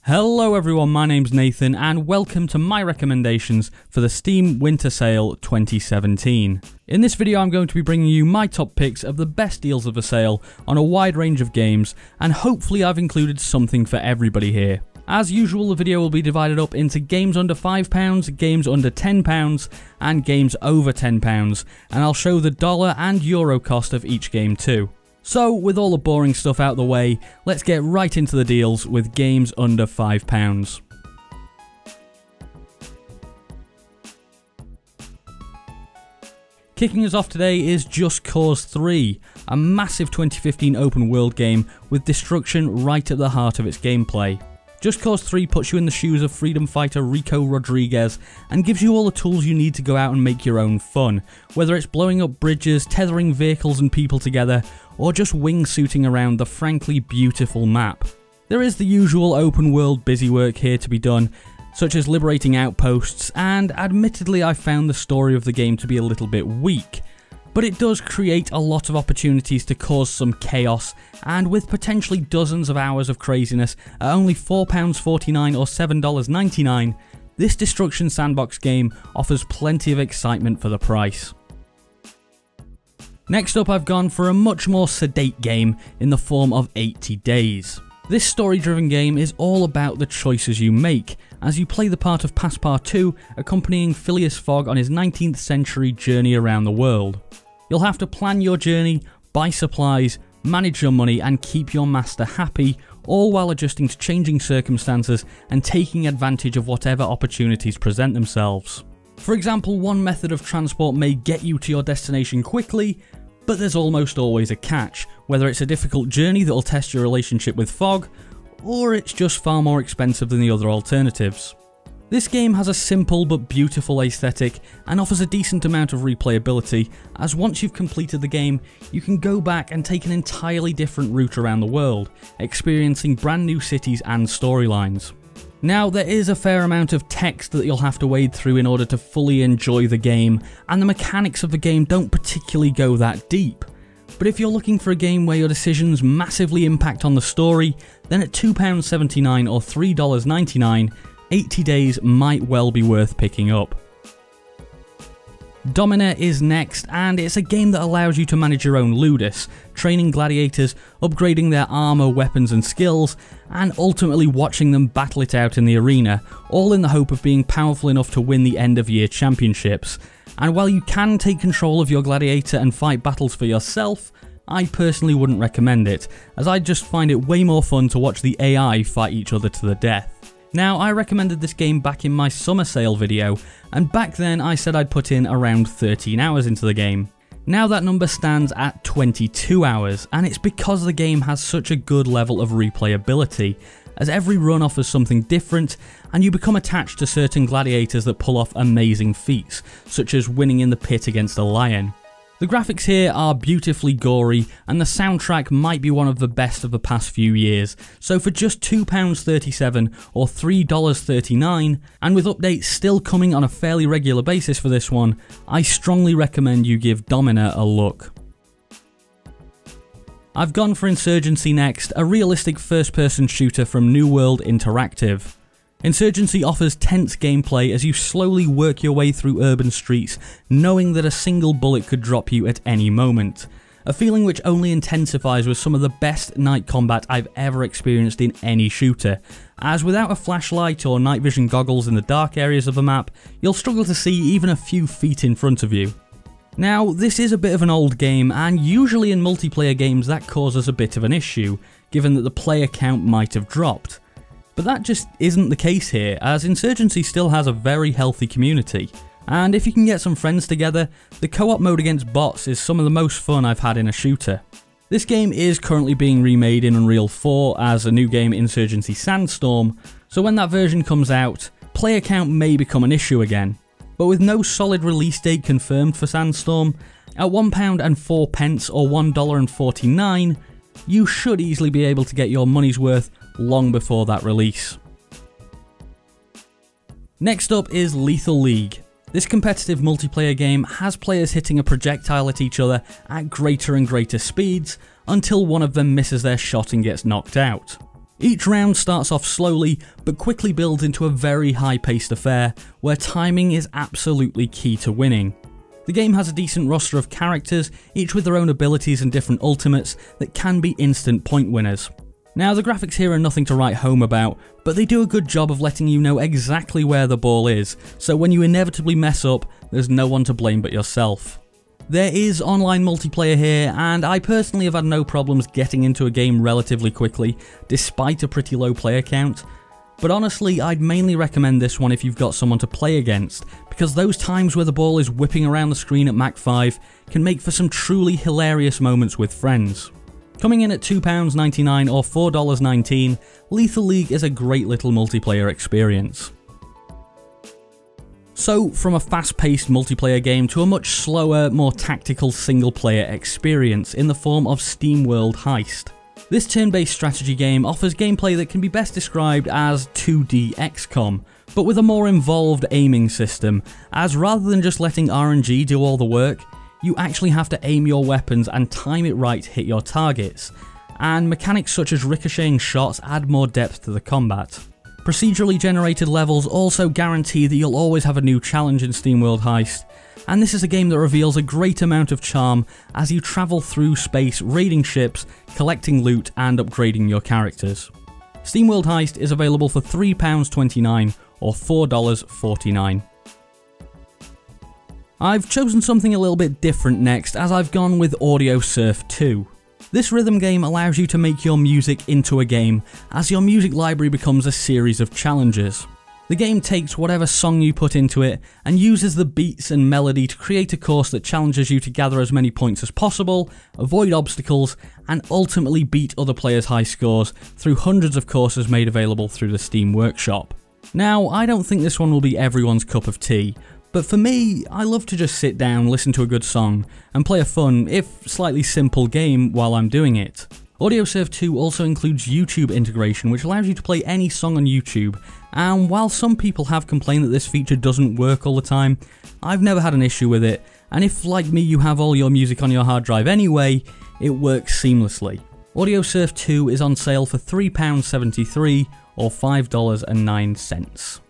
Hello everyone, my name's Nathan and welcome to my recommendations for the Steam Winter Sale 2017. In this video I'm going to be bringing you my top picks of the best deals of the sale on a wide range of games, and hopefully I've included something for everybody here. As usual, the video will be divided up into games under £5, games under £10 and games over £10, and I'll show the dollar and euro cost of each game too. So, with all the boring stuff out the way, let's get right into the deals with games under £5. Kicking us off today is Just Cause 3, a massive 2015 open world game with destruction right at the heart of its gameplay. Just Cause 3 puts you in the shoes of freedom fighter Rico Rodriguez and gives you all the tools you need to go out and make your own fun, whether it's blowing up bridges, tethering vehicles and people together, or just wingsuiting around the frankly beautiful map. There is the usual open world busy work here to be done, such as liberating outposts, and admittedly I found the story of the game to be a little bit weak. But it does create a lot of opportunities to cause some chaos, and with potentially dozens of hours of craziness at only £4.49 or $7.99, this destruction sandbox game offers plenty of excitement for the price. Next up, I've gone for a much more sedate game in the form of 80 Days. This story-driven game is all about the choices you make, as you play the part of Passepartout accompanying Phileas Fogg on his 19th century journey around the world. You'll have to plan your journey, buy supplies, manage your money and keep your master happy, all while adjusting to changing circumstances and taking advantage of whatever opportunities present themselves. For example, one method of transport may get you to your destination quickly, but there's almost always a catch, whether it's a difficult journey that will test your relationship with Fogg, or it's just far more expensive than the other alternatives. This game has a simple but beautiful aesthetic and offers a decent amount of replayability, as once you've completed the game, you can go back and take an entirely different route around the world, experiencing brand new cities and storylines. Now, there is a fair amount of text that you'll have to wade through in order to fully enjoy the game, and the mechanics of the game don't particularly go that deep. But if you're looking for a game where your decisions massively impact on the story, then at £2.79 or $3.99, 80 Days might well be worth picking up. Domina is next, and it's a game that allows you to manage your own ludus, training gladiators, upgrading their armour, weapons and skills, and ultimately watching them battle it out in the arena, all in the hope of being powerful enough to win the end of year championships. And while you can take control of your gladiator and fight battles for yourself, I personally wouldn't recommend it, as I just find it way more fun to watch the AI fight each other to the death. Now, I recommended this game back in my summer sale video, and back then I said I'd put in around 13 hours into the game. Now that number stands at 22 hours, and it's because the game has such a good level of replayability, as every run offers something different, and you become attached to certain gladiators that pull off amazing feats, such as winning in the pit against a lion. The graphics here are beautifully gory, and the soundtrack might be one of the best of the past few years, so for just £2.37 or $3.39, and with updates still coming on a fairly regular basis for this one, I strongly recommend you give Domina a look. I've gone for Insurgency next, a realistic first-person shooter from New World Interactive. Insurgency offers tense gameplay as you slowly work your way through urban streets, knowing that a single bullet could drop you at any moment. A feeling which only intensifies with some of the best night combat I've ever experienced in any shooter, as without a flashlight or night vision goggles in the dark areas of the map, you'll struggle to see even a few feet in front of you. Now, this is a bit of an old game, and usually in multiplayer games that causes a bit of an issue, given that the player count might have dropped. But that just isn't the case here, as Insurgency still has a very healthy community, and if you can get some friends together, the co-op mode against bots is some of the most fun I've had in a shooter. This game is currently being remade in Unreal 4 as a new game, Insurgency Sandstorm, so when that version comes out, player count may become an issue again. But with no solid release date confirmed for Sandstorm, at £1.04 or $1.49, you should easily be able to get your money's worth long before that release. Next up is Lethal League. This competitive multiplayer game has players hitting a projectile at each other at greater and greater speeds until one of them misses their shot and gets knocked out. Each round starts off slowly, but quickly builds into a very high-paced affair, where timing is absolutely key to winning. The game has a decent roster of characters, each with their own abilities and different ultimates that can be instant point winners. Now, the graphics here are nothing to write home about, but they do a good job of letting you know exactly where the ball is, so when you inevitably mess up, there's no one to blame but yourself. There is online multiplayer here, and I personally have had no problems getting into a game relatively quickly, despite a pretty low player count. But honestly, I'd mainly recommend this one if you've got someone to play against, because those times where the ball is whipping around the screen at Mach 5 can make for some truly hilarious moments with friends. Coming in at £2.99 or $4.19, Lethal League is a great little multiplayer experience. So, from a fast-paced multiplayer game to a much slower, more tactical single-player experience in the form of Steamworld Heist. This turn-based strategy game offers gameplay that can be best described as 2D XCOM, but with a more involved aiming system, as rather than just letting RNG do all the work, you actually have to aim your weapons and time it right to hit your targets, and mechanics such as ricocheting shots add more depth to the combat. Procedurally generated levels also guarantee that you'll always have a new challenge in Steamworld Heist, and this is a game that reveals a great amount of charm as you travel through space raiding ships, collecting loot and upgrading your characters. Steamworld Heist is available for £3.29 or $4.49. I've chosen something a little bit different next, as I've gone with Audiosurf 2. This rhythm game allows you to make your music into a game, as your music library becomes a series of challenges. The game takes whatever song you put into it and uses the beats and melody to create a course that challenges you to gather as many points as possible, avoid obstacles, and ultimately beat other players' high scores through hundreds of courses made available through the Steam Workshop. Now, I don't think this one will be everyone's cup of tea, but for me, I love to just sit down, listen to a good song, and play a fun, if slightly simple game while I'm doing it. Audiosurf 2 also includes YouTube integration, which allows you to play any song on YouTube, and while some people have complained that this feature doesn't work all the time, I've never had an issue with it, and if like me you have all your music on your hard drive anyway, it works seamlessly. Audiosurf 2 is on sale for £3.73 or $5.09.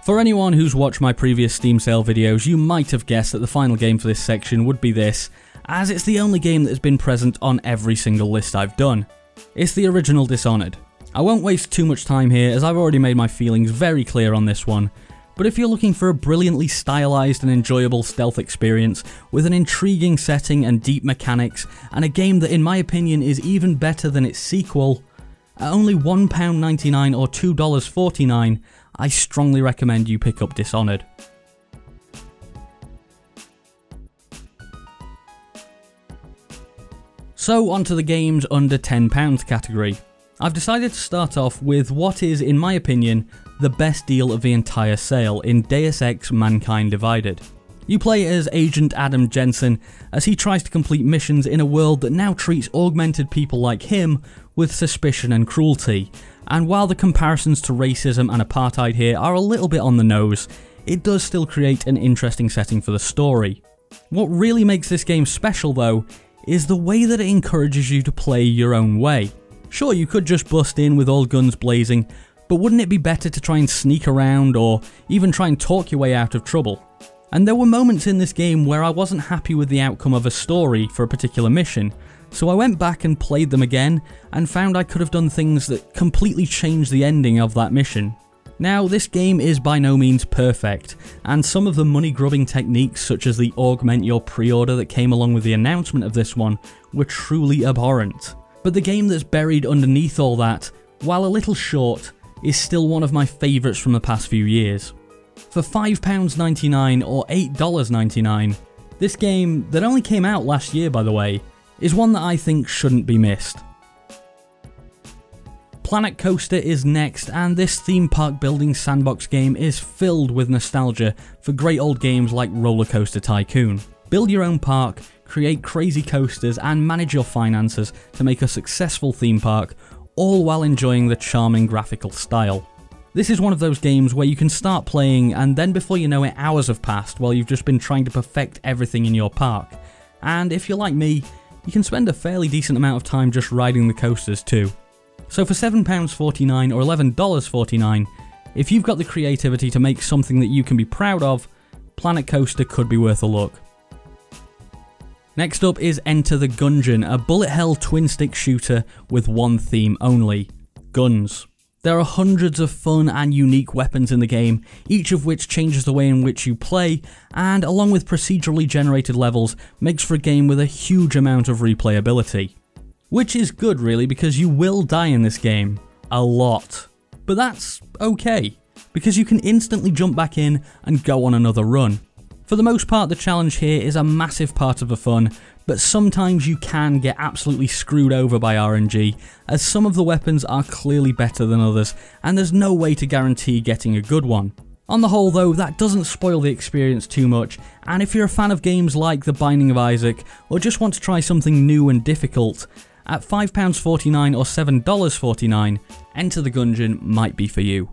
For anyone who's watched my previous Steam sale videos, you might have guessed that the final game for this section would be this, as it's the only game that has been present on every single list I've done. It's the original Dishonored. I won't waste too much time here, as I've already made my feelings very clear on this one, but if you're looking for a brilliantly stylized and enjoyable stealth experience with an intriguing setting and deep mechanics, and a game that in my opinion is even better than its sequel, at only £1.99 or $2.49, I strongly recommend you pick up Dishonored. So onto the games under £10 category. I've decided to start off with what is, in my opinion, the best deal of the entire sale in Deus Ex Mankind Divided. You play as Agent Adam Jensen as he tries to complete missions in a world that now treats augmented people like him with suspicion and cruelty, and while the comparisons to racism and apartheid here are a little bit on the nose, it does still create an interesting setting for the story. What really makes this game special though, is the way that it encourages you to play your own way. Sure, you could just bust in with all guns blazing, but wouldn't it be better to try and sneak around or even try and talk your way out of trouble? And there were moments in this game where I wasn't happy with the outcome of a story for a particular mission, so I went back and played them again and found I could have done things that completely changed the ending of that mission. Now, this game is by no means perfect, and some of the money-grubbing techniques such as the augment your pre-order that came along with the announcement of this one were truly abhorrent. But the game that's buried underneath all that, while a little short, is still one of my favourites from the past few years. For £5.99 or $8.99, this game, that only came out last year by the way, is one that I think shouldn't be missed. Planet Coaster is next, and this theme park building sandbox game is filled with nostalgia for great old games like Roller Coaster Tycoon. Build your own park, create crazy coasters, and manage your finances to make a successful theme park, all while enjoying the charming graphical style. This is one of those games where you can start playing and then before you know it, hours have passed while you've just been trying to perfect everything in your park. And if you're like me, you can spend a fairly decent amount of time just riding the coasters too. So for £7.49 or $11.49, if you've got the creativity to make something that you can be proud of, Planet Coaster could be worth a look. Next up is Enter the Gungeon, a bullet hell twin stick shooter with one theme only: guns. There are hundreds of fun and unique weapons in the game, each of which changes the way in which you play, and along with procedurally generated levels, makes for a game with a huge amount of replayability. Which is good really, because you will die in this game. A lot. But that's okay, because you can instantly jump back in and go on another run. For the most part, the challenge here is a massive part of the fun, but sometimes you can get absolutely screwed over by RNG, as some of the weapons are clearly better than others, and there's no way to guarantee getting a good one. On the whole though, that doesn't spoil the experience too much, and if you're a fan of games like The Binding of Isaac, or just want to try something new and difficult, at £5.49 or $7.49, Enter the Gungeon might be for you.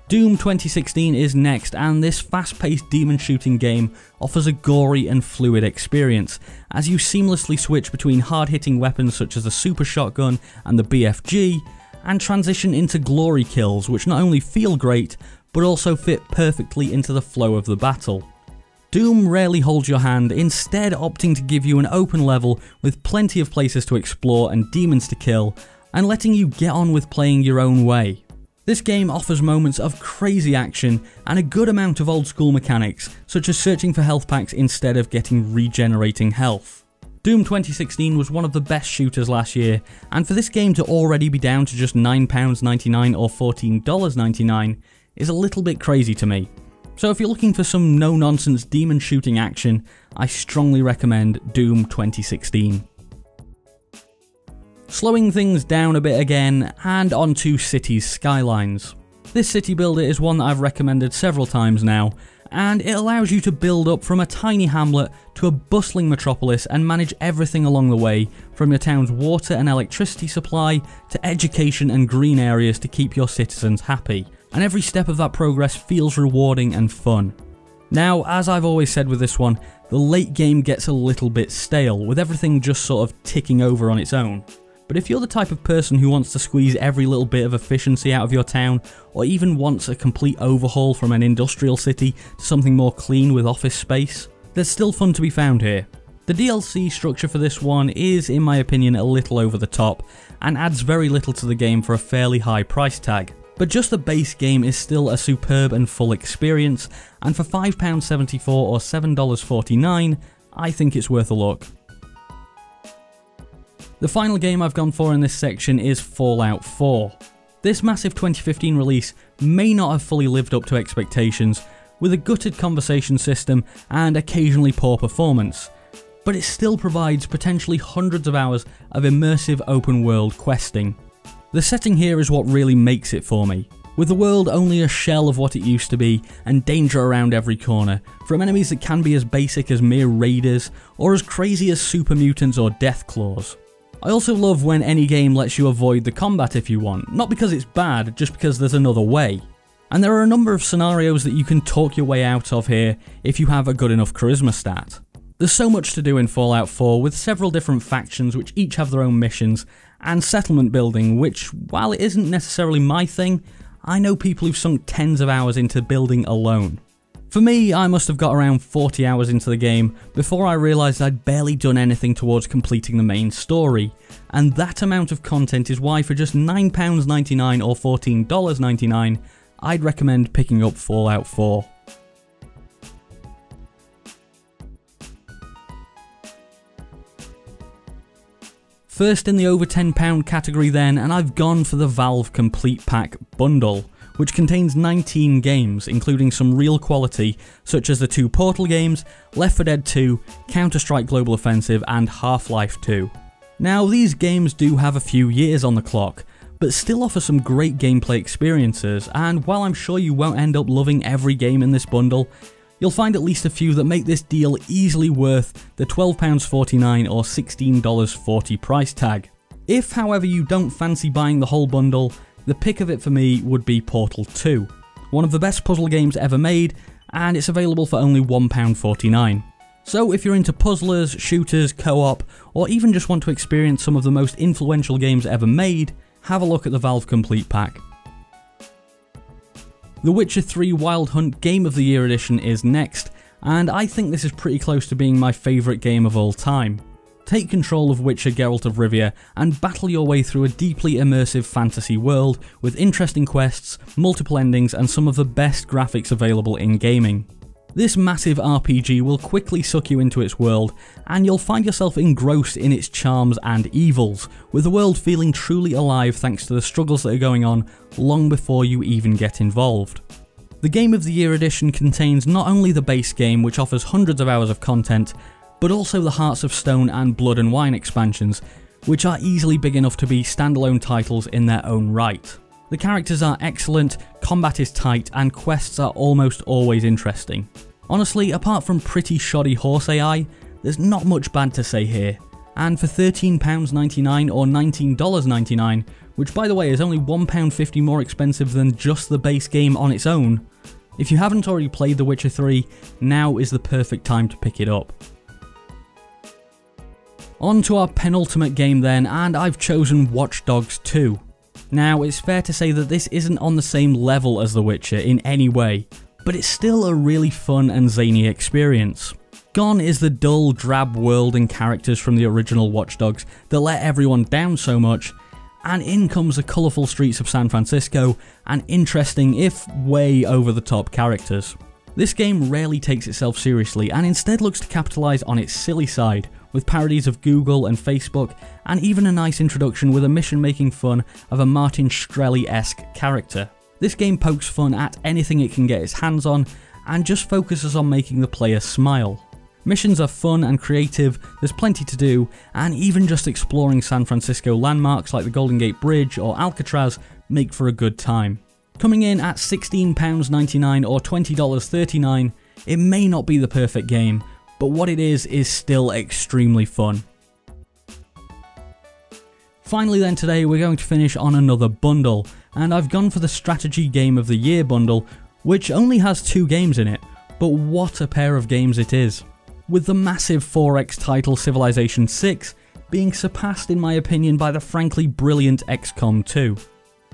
Doom 2016 is next, and this fast-paced demon shooting game offers a gory and fluid experience, as you seamlessly switch between hard-hitting weapons such as the super shotgun and the BFG, and transition into glory kills which not only feel great, but also fit perfectly into the flow of the battle. Doom rarely holds your hand, instead opting to give you an open level with plenty of places to explore and demons to kill, and letting you get on with playing your own way. This game offers moments of crazy action and a good amount of old school mechanics, such as searching for health packs instead of getting regenerating health. Doom 2016 was one of the best shooters last year, and for this game to already be down to just £9.99 or $14.99 is a little bit crazy to me. So if you're looking for some no-nonsense demon shooting action, I strongly recommend Doom 2016. Slowing things down a bit again, and onto Cities Skylines. This city builder is one that I've recommended several times now, and it allows you to build up from a tiny hamlet to a bustling metropolis and manage everything along the way, from your town's water and electricity supply to education and green areas to keep your citizens happy. And every step of that progress feels rewarding and fun. Now, as I've always said with this one, the late game gets a little bit stale, with everything just sort of ticking over on its own. But if you're the type of person who wants to squeeze every little bit of efficiency out of your town, or even wants a complete overhaul from an industrial city to something more clean with office space, there's still fun to be found here. The DLC structure for this one is, in my opinion, a little over the top, and adds very little to the game for a fairly high price tag. But just the base game is still a superb and full experience, and for £5.74 or $7.49, I think it's worth a look. The final game I've gone for in this section is Fallout 4. This massive 2015 release may not have fully lived up to expectations, with a gutted conversation system and occasionally poor performance, but it still provides potentially hundreds of hours of immersive open world questing. The setting here is what really makes it for me, with the world only a shell of what it used to be and danger around every corner, from enemies that can be as basic as mere raiders or as crazy as super mutants or deathclaws. I also love when any game lets you avoid the combat if you want, not because it's bad, just because there's another way. And there are a number of scenarios that you can talk your way out of here if you have a good enough charisma stat. There's so much to do in Fallout 4, with several different factions which each have their own missions, and settlement building, which, while it isn't necessarily my thing, I know people who've sunk tens of hours into building alone. For me, I must have got around 40 hours into the game before I realised I'd barely done anything towards completing the main story, and that amount of content is why for just £9.99 or $14.99, I'd recommend picking up Fallout 4. First in the over £10 category then, and I've gone for the Valve Complete Pack Bundle, which contains 19 games, including some real quality, such as the 2 Portal games, Left 4 Dead 2, Counter-Strike Global Offensive, and Half-Life 2. Now, these games do have a few years on the clock, but still offer some great gameplay experiences, and while I'm sure you won't end up loving every game in this bundle, you'll find at least a few that make this deal easily worth the £12.49 or $16.40 price tag. If, however, you don't fancy buying the whole bundle, the pick of it for me would be Portal 2, one of the best puzzle games ever made, and it's available for only £1.49. So if you're into puzzlers, shooters, co-op, or even just want to experience some of the most influential games ever made, have a look at the Valve Complete Pack. The Witcher 3 Wild Hunt Game of the Year Edition is next, and I think this is pretty close to being my favourite game of all time. Take control of Witcher Geralt of Rivia and battle your way through a deeply immersive fantasy world with interesting quests, multiple endings, and some of the best graphics available in gaming. This massive RPG will quickly suck you into its world, and you'll find yourself engrossed in its charms and evils, with the world feeling truly alive thanks to the struggles that are going on long before you even get involved. The Game of the Year edition contains not only the base game, which offers hundreds of hours of content, but also the Hearts of Stone and Blood and Wine expansions, which are easily big enough to be standalone titles in their own right. The characters are excellent, combat is tight, and quests are almost always interesting. Honestly, apart from pretty shoddy horse AI, there's not much bad to say here. And for £13.99 or $19.99, which by the way is only £1.50 more expensive than just the base game on its own, if you haven't already played The Witcher 3, now is the perfect time to pick it up. On to our penultimate game then, and I've chosen Watch Dogs 2. Now, it's fair to say that this isn't on the same level as The Witcher in any way, but it's still a really fun and zany experience. Gone is the dull, drab world and characters from the original Watch Dogs that let everyone down so much, and in comes the colourful streets of San Francisco and interesting, if way over the top, characters. This game rarely takes itself seriously and instead looks to capitalise on its silly side, with parodies of Google and Facebook, and even a nice introduction with a mission making fun of a Martin Shkreli-esque character. This game pokes fun at anything it can get its hands on, and just focuses on making the player smile. Missions are fun and creative, there's plenty to do, and even just exploring San Francisco landmarks like the Golden Gate Bridge or Alcatraz make for a good time. Coming in at £16.99 or $20.39, it may not be the perfect game, but what it is still extremely fun. Finally then today we're going to finish on another bundle, and I've gone for the Strategy Game of the Year bundle, which only has 2 games in it, but what a pair of games it is. With the massive 4X title Civilization 6 being surpassed in my opinion by the frankly brilliant XCOM 2.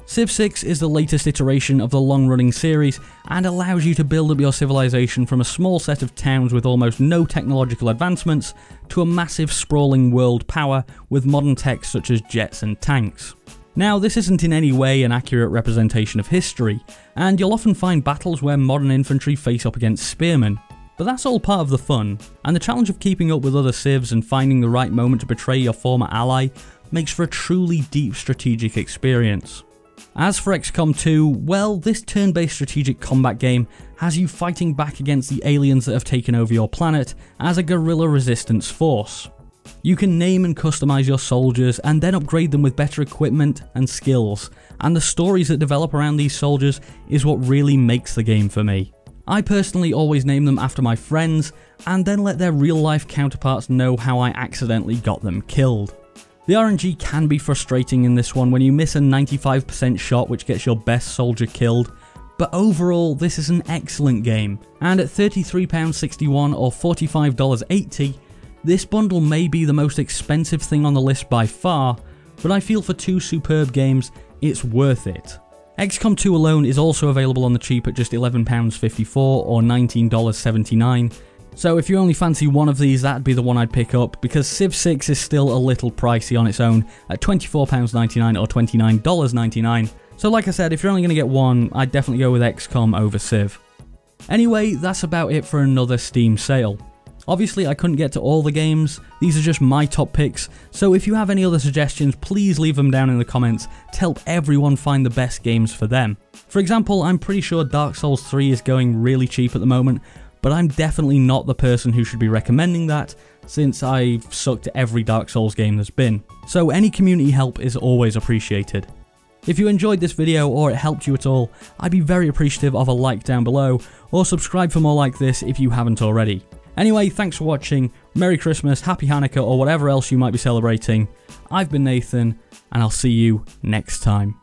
Civ 6 is the latest iteration of the long-running series and allows you to build up your civilization from a small set of towns with almost no technological advancements to a massive sprawling world power with modern tech such as jets and tanks. Now, this isn't in any way an accurate representation of history, and you'll often find battles where modern infantry face up against spearmen. But that's all part of the fun, and the challenge of keeping up with other civs and finding the right moment to betray your former ally makes for a truly deep strategic experience. As for XCOM 2, well, this turn-based strategic combat game has you fighting back against the aliens that have taken over your planet as a guerrilla resistance force. You can name and customize your soldiers and then upgrade them with better equipment and skills, and the stories that develop around these soldiers is what really makes the game for me. I personally always name them after my friends and then let their real life counterparts know how I accidentally got them killed. The RNG can be frustrating in this one when you miss a 95% shot which gets your best soldier killed, but overall this is an excellent game, and at £33.61 or $45.80, this bundle may be the most expensive thing on the list by far, but I feel for 2 superb games it's worth it. XCOM 2 alone is also available on the cheap at just £11.54 or $19.79. So if you only fancy one of these, that'd be the one I'd pick up, because Civ 6 is still a little pricey on its own at £24.99 or $29.99. So like I said, if you're only going to get one, I'd definitely go with XCOM over Civ. Anyway, that's about it for another Steam sale. Obviously I couldn't get to all the games, these are just my top picks, so if you have any other suggestions, please leave them down in the comments to help everyone find the best games for them. For example, I'm pretty sure Dark Souls 3 is going really cheap at the moment, but I'm definitely not the person who should be recommending that, since I've sucked at every Dark Souls game there's been. So any community help is always appreciated. If you enjoyed this video or it helped you at all, I'd be very appreciative of a like down below, or subscribe for more like this if you haven't already. Anyway, thanks for watching, Merry Christmas, Happy Hanukkah, or whatever else you might be celebrating. I've been Nathan, and I'll see you next time.